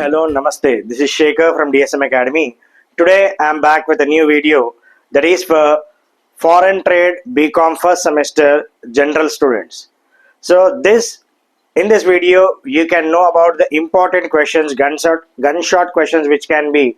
Hello, Namaste. This is Shekhar from DSM Academy. Today I am back with a new video that is for Foreign Trade BCom first semester general students. So in this video you can know about the important questions, gunshot questions which can be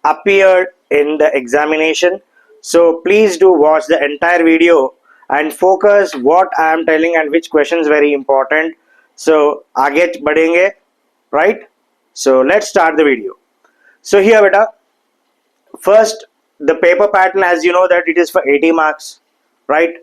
appeared in the examination. So please do watch the entire video and focus what I am telling and which questions very important. So आगे बढ़ेंगे, right? So let's start the video. So here beta, first the paper pattern, as you know that it is for 80 marks, right?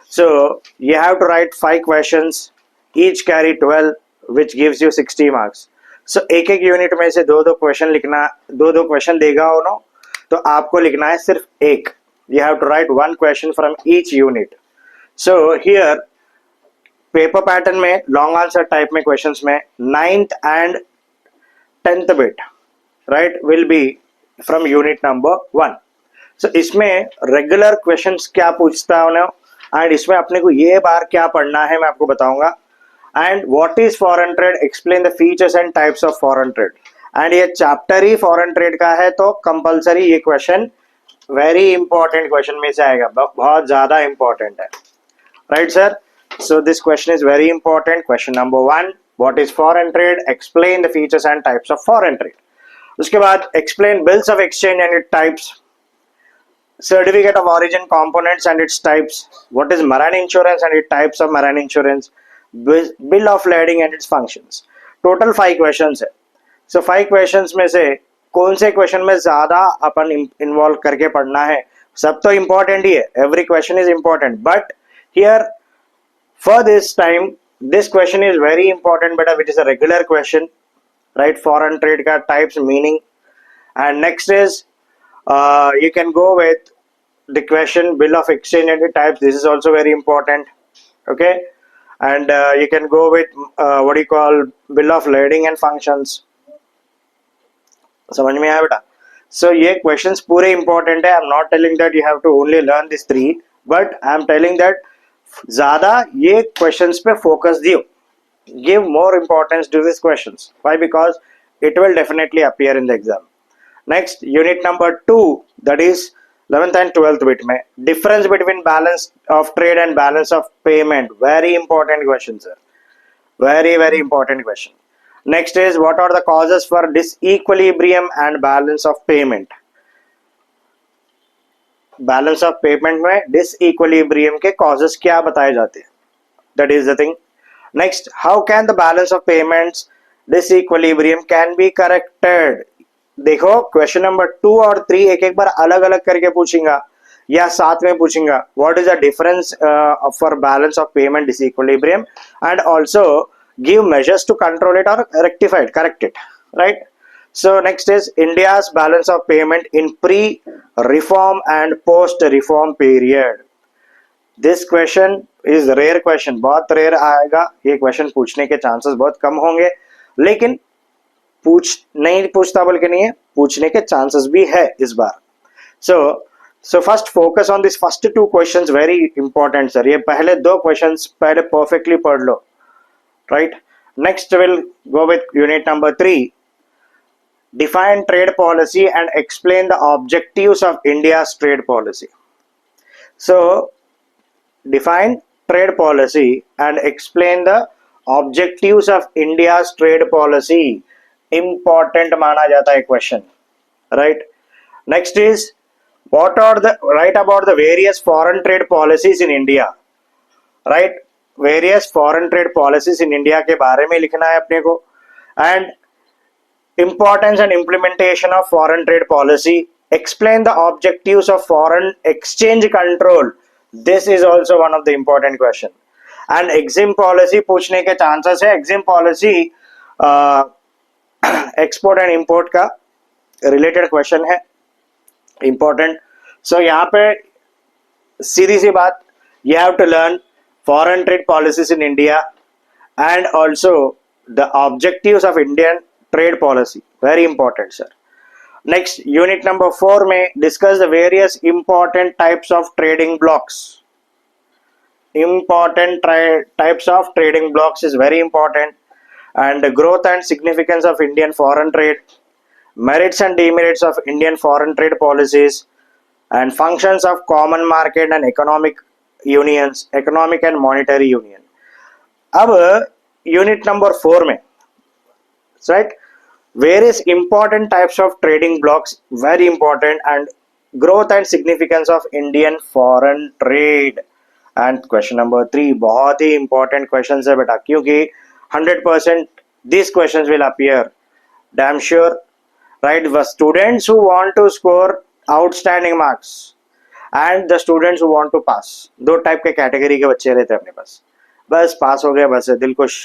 So you have to write 5 questions, each carry 12, which gives you 60 marks. So एक एक unit में से दो दो question लिखना, दो question देगा उन्होंने, तो आपको लिखना है सिर्फ एक. You have to write one question from each unit. So here paper pattern में लॉन्ग आंसर टाइप में क्वेश्चंस में 9th and 10th bit, right, will be from unit number 1. So इसमें रेगुलर क्वेश्चंस क्या पूछता है उन्हें एंड इसमें अपने को ये बार क्या पढ़ना है मैं आपको बताऊंगा. And what is foreign trade, explain the features and types of foreign trade. And ये चैप्टर ही फॉरेन ट्रेड का है तो कंपलसरी ये क्वेश्चन वेरी इंपॉर्टेंट क्वेश्चन में से आएगा, बहुत ज्यादा इंपॉर्टेंट है, right sir. So this question is very important. Question number 1, what is foreign trade? Explain the features and types of foreign trade. उसके बाद explain bills of exchange and its types, certificate of origin components and its types, what is marine insurance and its types of marine insurance, bill of lading and its functions. Total 5 questions है. So 5 questions में से कौन से question में ज़्यादा अपन involve करके पढ़ना है? सब तो important ही है, every question is important, but here for this time this question is very important beta, which is a regular question, right? Foreign trade ka types, meaning, and next is you can go with the question bill of exchange and the types. This is also very important, okay? And you can go with what do you call bill of lading and functions. समझ में आया बेटा? So ये questions पूरे important है. I'm not telling that you have to only learn these 3, but I'm telling that ज्यादा ये questions पे फोकस दियो, give more importance to this questions. Why? Because it will definitely appear in the exam. Next unit number 2, that is 11th and 12th bit में difference between balance of trade and balance of payment. Very important question sir, very very important question. Next is what are the causes for disequilibrium and balance of payment. Balance of payment में disequilibrium के causes क्या बताए जाते हैं, that is the thing. Next, how can the balance of payments disequilibrium can be corrected. देखो question number 2 और 3 एक एक बार अलग अलग करके पूछेगा या साथ में पूछेगा. What is the difference for balance of payment disequilibrium and also give measures to control it और rectified, correct it, right. So next is India's balance of payment in pre-reform and post-reform period. This question is rare question, बहुत rare आएगा ये question, पूछने के chances बहुत कम होंगे, लेकिन नहीं पूछता बोल के नहीं है, पूछने के chances भी है इस बार. So first focus on this first 2 questions, very important sir. ये पहले 2 questions पहले perfectly पढ़ लो, right. Next we'll go with unit number 3. Define trade policy and explain the objectives of India's trade policy. So define trade policy and explain the objectives of India's trade policy. Important माना जाता है question, right. Next is write about the various foreign trade policies in India, right. Various foreign trade policies in India के बारे में लिखना है अपने को. And importance and implementation of foreign trade policy. Explain the objectives of foreign exchange control. This is also one of the important question. And exim policy पूछने के chances है. exim policy export and import का related question है, important. So यहाँ पे सीधी सी बात, you have to learn foreign trade policies in India and also the objectives of Indian trade policy. Very important sir. Next unit number 4 में discuss the various important types of trading blocks. Important types of trading blocks is very important. and growth and significance of Indian foreign trade, merits and demerits of Indian foreign trade policies, and functions of common market and economic unions, economic and monetary union. अब unit number 4 में, right, various important types of trading blocks, very important, and growth and significance of Indian foreign trade. And question number 3 बहुत ही important question है बेटा, क्योंकि 100% this question will appear, damn sure, right. The students who want to score outstanding marks and the students who want to pass, दो type के category के बच्चे रहते हैं अपने पास. बस पास हो गया बस दिल खुश.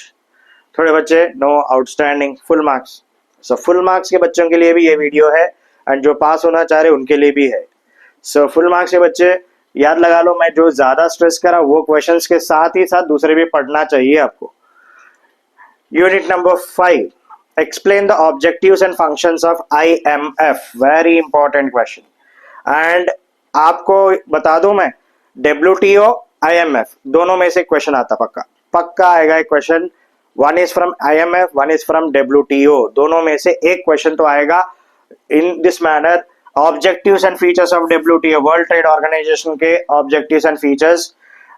थोड़े बच्चे no outstanding, full marks. So full marks के बच्चों के लिए भी ये वीडियो है, एंड जो पास होना चाह रहे उनके लिए भी है. सो फुल मार्क्स के बच्चे याद लगा लो, मैं जो ज्यादा स्ट्रेस करा वो क्वेश्चंस के साथ ही साथ दूसरे भी पढ़ना चाहिए आपको. Unit number 5, explain the objectives and functions of IMF, very important question. And आपको बता दूं मैं, WTO IMF दोनों में से क्वेश्चन आता पक्का पक्का आएगा एक question. One is from IMF, one is from WTO, दोनों में से एक क्वेश्चन तो आएगा in this manner. Objectives and features of WTO, World trade Organization के objectives and features,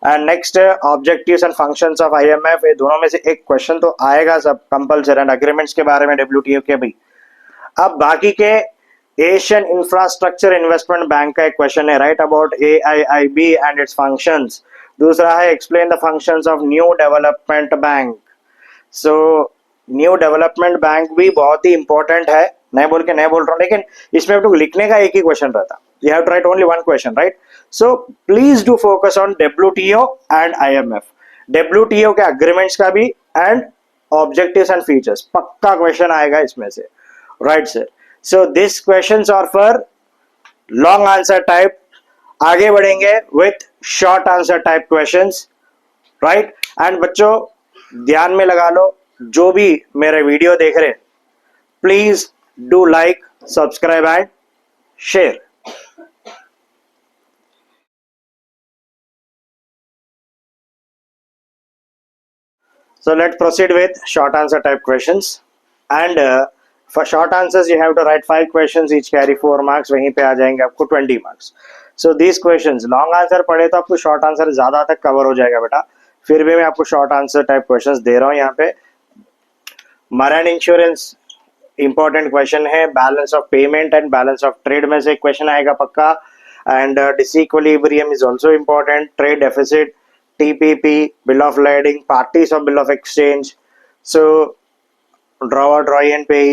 and next objectives and functions of IMF. ये दोनों में से एक क्वेश्चन तो आएगा सब कंपल्सरी. एंड एग्रीमेंट्स के बारे में WTO के भी. अब बाकी के एशियन इंफ्रास्ट्रक्चर इन्वेस्टमेंट बैंक का एक क्वेश्चन है, right about AIIB and it's functions. दूसरा है explain the functions of new development bank. So new development bank भी बहुत ही इंपॉर्टेंट है, नहीं बोल रहा हूँ, लेकिन इसमें तो लिखने का एक ही क्वेश्चन रहता. You have to write only one question, right. So please do focus on WTO and IMF. WTO के अग्रीमेंट्स का भी एंड ऑब्जेक्टिव्स एंड फीचर्स, पक्का क्वेश्चन आएगा इसमें से, right sir. So this questions are for long answer type. आगे बढ़ेंगे with short answer type questions, right. And बच्चों ध्यान में लगा लो, जो भी मेरे वीडियो देख रहे हैं, please do like, subscribe and share. So let's proceed with short answer type questions. And for short answers you have to write 5 questions, each carry 4 marks. वहीं पे आ जाएंगे आपको 20 marks. So these questions long answer पढ़े तो आपको short answer ज़्यादा तक cover हो जाएगा बेटा. फिर भी मैं आपको short answer type questions दे रहा हूँ यहाँ पे. मराइन इंश्योरेंस इंपॉर्टेंट क्वेश्चन है. Balance of payment and balance of trade में से क्वेश्चन आएगा पक्का. And disequilibrium is also important. Trade deficit, TPP, bill of lading, parties of bill of exchange. So draw and पे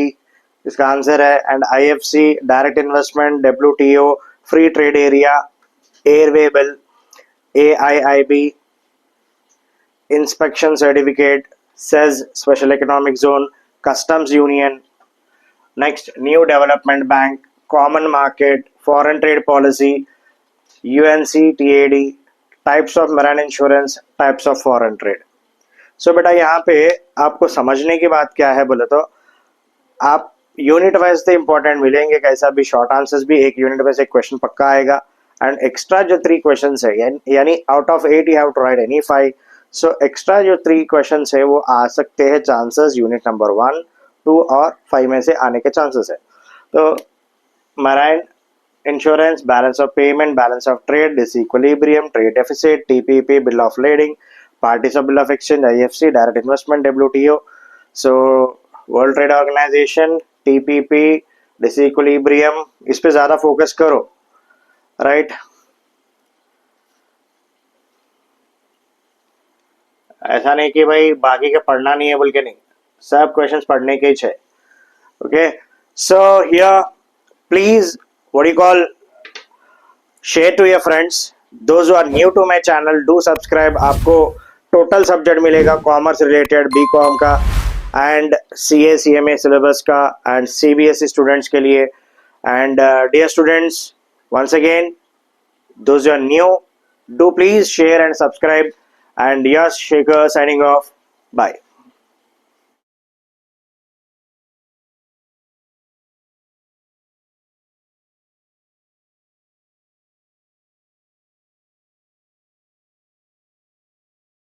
इसका answer है. And IFC, direct investment, WTO, free trade area, airway bill, AIIB, inspection certificate, says special economic zone, customs union. Next, new development bank, common market, foreign trade policy, UNCTAD, types of marine insurance, types of foreign trade. So बेटा यहाँ पे आपको समझने की बात क्या है बोले तो, आप यूनिट वाइज तो इंपॉर्टेंट मिलेंगे, कैसा भी शॉर्ट आंसर्स भी एक यूनिट वाइज एक क्वेश्चन पक्का आएगा. एंड एक्स्ट्रा जो 3 क्वेश्चन है, यानी out of 8 you have to write any 5. So extra जो 3 क्वेश्चन है वो आ सकते हैं चांसेस यूनिट नंबर 1, 2 और 5 में से आने के चांसेस है. तो marine insurance, balance of payment, balance of trade, disequilibrium, trade deficit, TPP, bill of lading, parties of bill of exchange, IFC, direct investment, WTO. So world trade organisation, TPP, disequilibrium, इस पे ज्यादा focus करो, right. ऐसा नहीं कि भाई बाकी के पढ़ना नहीं है बोल के, नहीं, सब क्वेश्चंस पढ़ने के ही है. Okay, so here please what you call share to your friends. Those who are new to my channel, do subscribe. आपको टोटल सब्जेक्ट मिलेगा कॉमर्स रिलेटेड, BCom का एंड CA CMA सिलेबस का, एंड CBSE स्टूडेंट्स के लिए. And dear students, once again those who are new, do please share and subscribe. And Yash Shekhar signing off. Bye.